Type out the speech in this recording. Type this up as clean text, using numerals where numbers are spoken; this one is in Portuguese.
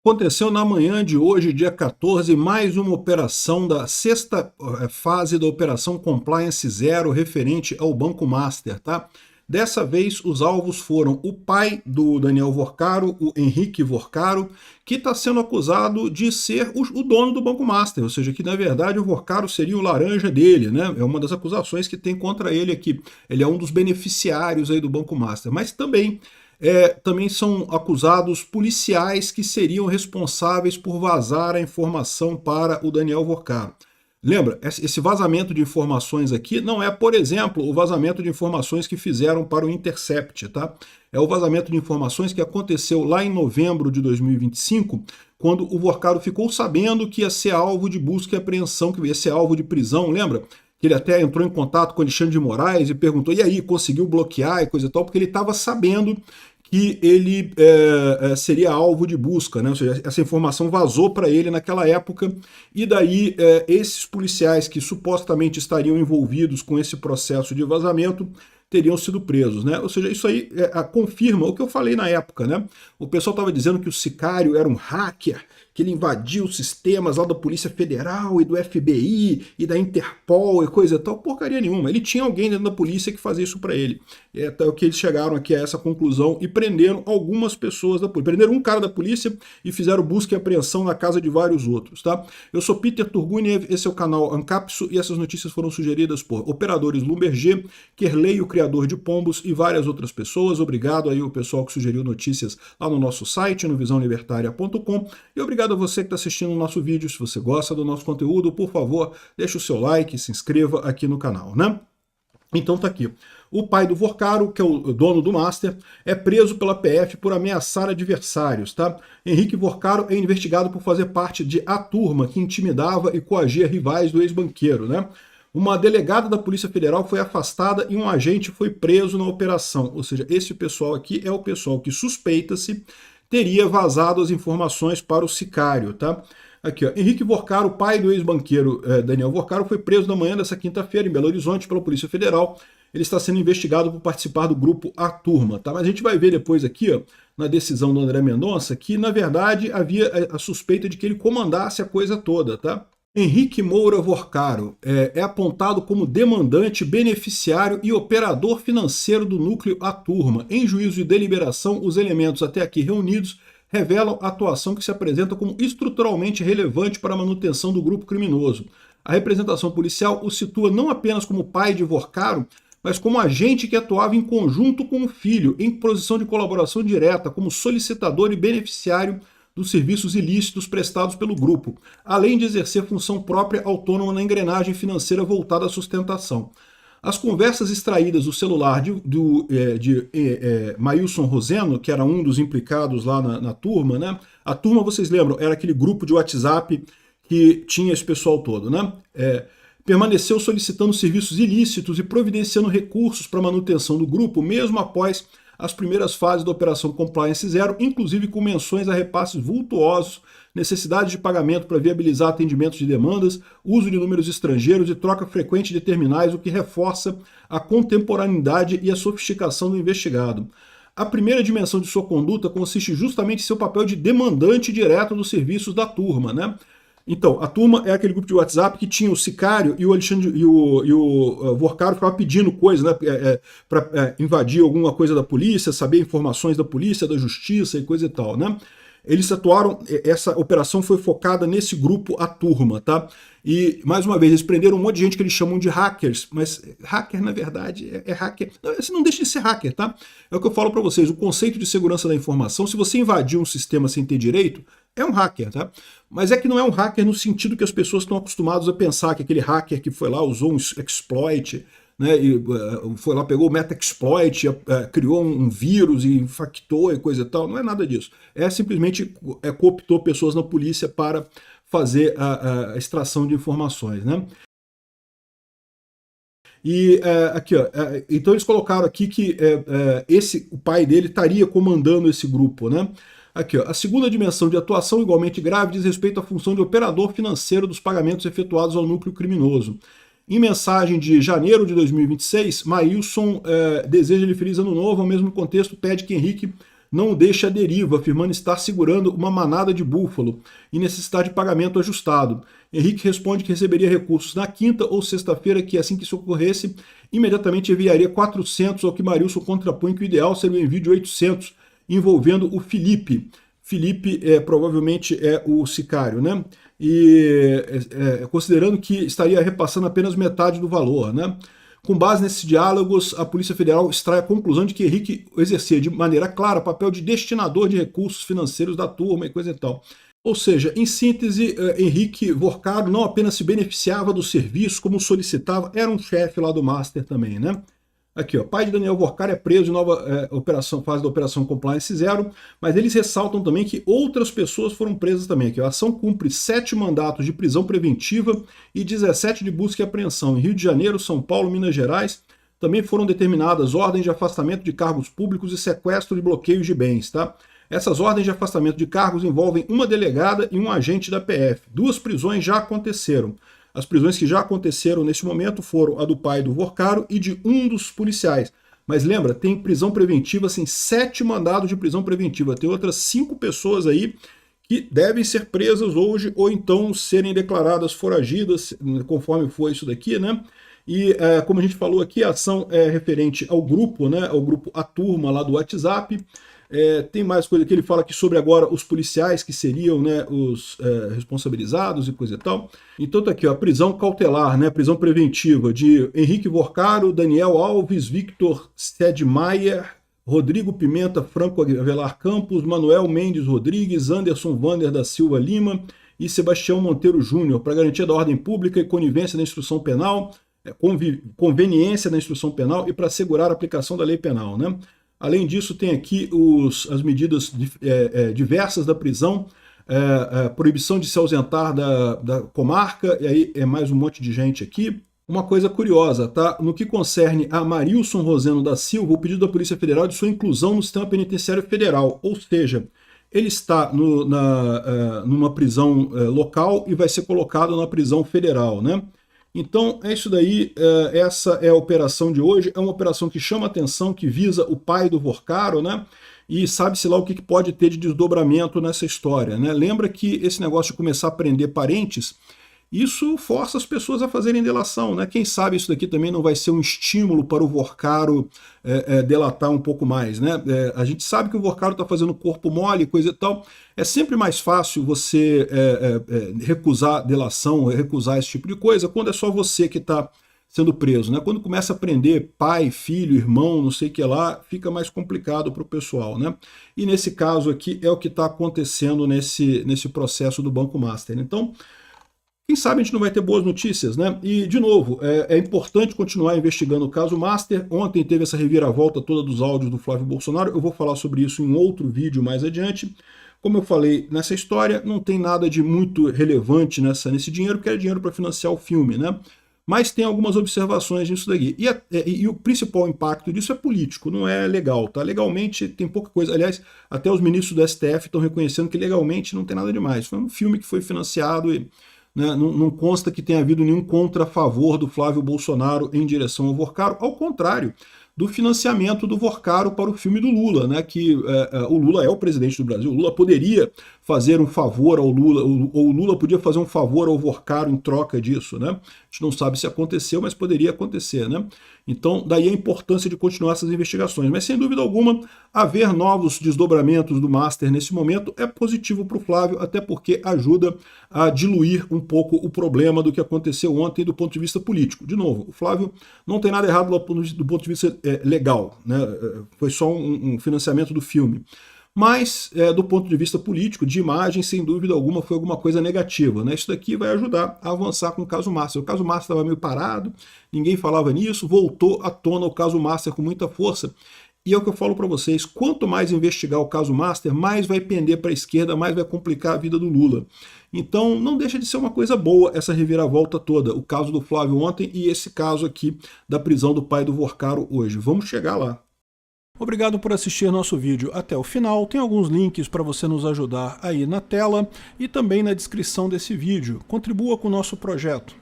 Aconteceu na manhã de hoje, dia 14, mais uma operação da sexta fase da Operação Compliance Zero referente ao Banco Master, tá? Dessa vez, os alvos foram o pai do Daniel Vorcaro, o Henrique Vorcaro, que está sendo acusado de ser o dono do Banco Master, ou seja, que na verdade o Vorcaro seria o laranja dele, né? É uma das acusações que tem contra ele aqui. Ele é um dos beneficiários aí do Banco Master, mas também são acusados policiais que seriam responsáveis por vazar a informação para o Daniel Vorcaro. Lembra, esse vazamento de informações aqui não é, por exemplo, o vazamento de informações que fizeram para o Intercept, tá? É o vazamento de informações que aconteceu lá em novembro de 2025, quando o Vorcaro ficou sabendo que ia ser alvo de busca e apreensão, que ia ser alvo de prisão, lembra? Que ele até entrou em contato com Alexandre de Moraes e perguntou, e aí, conseguiu bloquear e coisa e tal, porque ele estava sabendo que ele seria alvo de busca, né? Ou seja, essa informação vazou para ele naquela época, e daí esses policiais que supostamente estariam envolvidos com esse processo de vazamento teriam sido presos, né? Ou seja, isso aí confirma o que eu falei na época, né? O pessoal estava dizendo que o sicário era um hacker, que ele invadiu os sistemas lá da Polícia Federal e do FBI e da Interpol e coisa e tal. Porcaria nenhuma. Ele tinha alguém dentro da polícia que fazia isso para ele. É o que eles chegaram aqui a essa conclusão e prenderam algumas pessoas da polícia. Prenderam um cara da polícia e fizeram busca e apreensão na casa de vários outros, tá? Eu sou Peter Turguniev, esse é o canal Ancapso e essas notícias foram sugeridas por operadores Lumberg, Kerley, o criador de pombos, e várias outras pessoas. Obrigado aí o pessoal que sugeriu notícias lá no nosso site, no visãolibertaria.com, e obrigado a você que está assistindo o nosso vídeo. Se você gosta do nosso conteúdo, por favor, deixe o seu like, se inscreva aqui no canal, né? Então tá aqui. O pai do Vorcaro, que é o dono do Master, é preso pela PF por ameaçar adversários, tá? Henrique Vorcaro é investigado por fazer parte de A Turma, que intimidava e coagia rivais do ex-banqueiro, né? Uma delegada da Polícia Federal foi afastada e um agente foi preso na operação. Ou seja, esse pessoal aqui é o pessoal que suspeita-se teria vazado as informações para o sicário, tá? Aqui, ó. Henrique Vorcaro, pai do ex-banqueiro Daniel Vorcaro, foi preso na manhã dessa quinta-feira em Belo Horizonte pela Polícia Federal. Ele está sendo investigado por participar do grupo A Turma, tá? Mas a gente vai ver depois aqui, ó, na decisão do André Mendonça, que na verdade havia a suspeita de que ele comandasse a coisa toda, tá? Henrique Moura Vorcaro é apontado como demandante, beneficiário e operador financeiro do núcleo A Turma. Em juízo de deliberação, os elementos até aqui reunidos revelam a atuação que se apresenta como estruturalmente relevante para a manutenção do grupo criminoso. A representação policial o situa não apenas como pai de Vorcaro, mas como agente que atuava em conjunto com o filho, em posição de colaboração direta, como solicitador e beneficiário dos serviços ilícitos prestados pelo grupo, além de exercer função própria autônoma na engrenagem financeira voltada à sustentação. As conversas extraídas do celular de Maílson Roseno, que era um dos implicados lá na turma, né? A turma, vocês lembram, era aquele grupo de WhatsApp que tinha esse pessoal todo, né? Permaneceu solicitando serviços ilícitos e providenciando recursos para a manutenção do grupo, mesmo após as primeiras fases da Operação Compliance Zero, inclusive com menções a repasses vultuosos, necessidade de pagamento para viabilizar atendimentos de demandas, uso de números estrangeiros e troca frequente de terminais, o que reforça a contemporaneidade e a sofisticação do investigado. A primeira dimensão de sua conduta consiste justamente em seu papel de demandante direto dos serviços da turma, né? Então, a turma é aquele grupo de WhatsApp que tinha o sicário e o Alexandre e o Vorcaro ficavam pedindo coisas, né, para invadir alguma coisa da polícia, saber informações da polícia, da justiça e coisa e tal, né? Eles atuaram, essa operação foi focada nesse grupo, a turma, tá? E, mais uma vez, eles prenderam um monte de gente que eles chamam de hackers, mas hacker, na verdade, é hacker. Não, você não deixa de ser hacker, tá? É o que eu falo para vocês, o conceito de segurança da informação, se você invadir um sistema sem ter direito, é um hacker, tá? Mas é que não é um hacker no sentido que as pessoas estão acostumadas a pensar, que aquele hacker que foi lá, usou um exploit, né, e foi lá, pegou o Metaxploit, criou um vírus e infectou e coisa e tal. Não é nada disso. É simplesmente cooptou pessoas na polícia para fazer a extração de informações, né? E aqui, ó, então eles colocaram aqui que o pai dele estaria comandando esse grupo, né? Aqui, ó, a segunda dimensão de atuação igualmente grave diz respeito à função de operador financeiro dos pagamentos efetuados ao núcleo criminoso. Em mensagem de janeiro de 2026, Maílson deseja-lhe feliz ano novo, ao mesmo contexto pede que Henrique não o deixa à deriva, afirmando estar segurando uma manada de búfalo e necessitar de pagamento ajustado. Henrique responde que receberia recursos na quinta ou sexta-feira, que assim que isso ocorresse, imediatamente enviaria 400, ao que Marilson contrapõe que o ideal seria o envio de 800, envolvendo o Felipe. Felipe provavelmente é o sicário, né? E considerando que estaria repassando apenas metade do valor, né? Com base nesses diálogos, a Polícia Federal extrai a conclusão de que Henrique exercia de maneira clara papel de destinador de recursos financeiros da turma e coisa e tal. Ou seja, em síntese, Henrique Vorcaro não apenas se beneficiava do serviço, como solicitava, era um chefe lá do Master também, né? Aqui, ó, pai de Daniel Vorcaro é preso em nova fase da Operação Compliance Zero, mas eles ressaltam também que outras pessoas foram presas também. Aqui, a ação cumpre 7 mandatos de prisão preventiva e 17 de busca e apreensão em Rio de Janeiro, São Paulo, Minas Gerais. Também foram determinadas ordens de afastamento de cargos públicos e sequestro e bloqueios de bens, tá? Essas ordens de afastamento de cargos envolvem uma delegada e um agente da PF. 2 prisões já aconteceram. As prisões que já aconteceram neste momento foram a do pai do Vorcaro e de um dos policiais. Mas lembra, tem prisão preventiva, assim, 7 mandados de prisão preventiva. Tem outras 5 pessoas aí que devem ser presas hoje ou então serem declaradas foragidas, conforme foi isso daqui, né? E como a gente falou aqui, a ação é referente ao grupo, né? Ao grupo A Turma lá do WhatsApp. Tem mais coisa que ele fala aqui sobre agora os policiais que seriam, né, os responsabilizados e coisa e tal. Então tá aqui, ó, a prisão cautelar, né, prisão preventiva de Henrique Vorcaro, Daniel Alves, Victor Sedmaier, Rodrigo Pimenta, Franco Avelar Campos, Manuel Mendes Rodrigues, Anderson Vander da Silva Lima e Sebastião Monteiro Júnior, para garantia da ordem pública e conivência da instrução penal, conveniência da instrução penal e para assegurar a aplicação da lei penal, né? Além disso, tem aqui as medidas diversas da prisão, proibição de se ausentar da comarca, e aí é mais um monte de gente aqui. Uma coisa curiosa, tá? No que concerne a Marilson Roseno da Silva, o pedido da Polícia Federal é de sua inclusão no sistema penitenciário federal, ou seja, ele está numa prisão local e vai ser colocado na prisão federal, né? Então é isso daí, essa é a operação de hoje, é uma operação que chama atenção, que visa o pai do Vorcaro, né? E sabe-se lá o que pode ter de desdobramento nessa história, né? Lembra que esse negócio de começar a prender parentes, isso força as pessoas a fazerem delação, né? Quem sabe isso daqui também não vai ser um estímulo para o Vorcaro delatar um pouco mais, né? A gente sabe que o Vorcaro está fazendo corpo mole, coisa e tal. É sempre mais fácil você recusar delação, recusar esse tipo de coisa, quando é só você que está sendo preso, né? Quando começa a prender pai, filho, irmão, não sei o que lá, fica mais complicado para o pessoal, né? E nesse caso aqui é o que está acontecendo nesse processo do Banco Master. Então, quem sabe a gente não vai ter boas notícias, né? E, de novo, é importante continuar investigando o caso Master. Ontem teve essa reviravolta toda dos áudios do Flávio Bolsonaro. Eu vou falar sobre isso em outro vídeo mais adiante. Como eu falei, nessa história não tem nada de muito relevante nesse dinheiro, porque é dinheiro para financiar o filme, né? Mas tem algumas observações nisso daqui. E o principal impacto disso é político, não é legal, tá? Legalmente tem pouca coisa. Aliás, até os ministros do STF estão reconhecendo que legalmente não tem nada demais. Foi um filme que foi financiado e né, não consta que tenha havido nenhum contrafavor do Flávio Bolsonaro em direção ao Vorcaro, ao contrário do financiamento do Vorcaro para o filme do Lula, né, que o Lula é o presidente do Brasil, o Lula poderia fazer um favor ao Lula, ou o Lula podia fazer um favor ao Vorcaro em troca disso, né? A gente não sabe se aconteceu, mas poderia acontecer, né? Então, daí a importância de continuar essas investigações. Mas, sem dúvida alguma, haver novos desdobramentos do Master nesse momento é positivo para o Flávio, até porque ajuda a diluir um pouco o problema do que aconteceu ontem do ponto de vista político. De novo, o Flávio não tem nada errado do ponto de vista legal, né? Foi só um financiamento do filme. Mas, do ponto de vista político, de imagem, sem dúvida alguma, foi alguma coisa negativa, né? Isso daqui vai ajudar a avançar com o caso Master. O caso Master estava meio parado, ninguém falava nisso, voltou à tona o caso Master com muita força. E é o que eu falo para vocês, quanto mais investigar o caso Master, mais vai pender para a esquerda, mais vai complicar a vida do Lula. Então não deixa de ser uma coisa boa essa reviravolta toda, o caso do Flávio ontem e esse caso aqui da prisão do pai do Vorcaro hoje. Vamos chegar lá. Obrigado por assistir nosso vídeo até o final. Tem alguns links para você nos ajudar aí na tela e também na descrição desse vídeo. Contribua com o nosso projeto.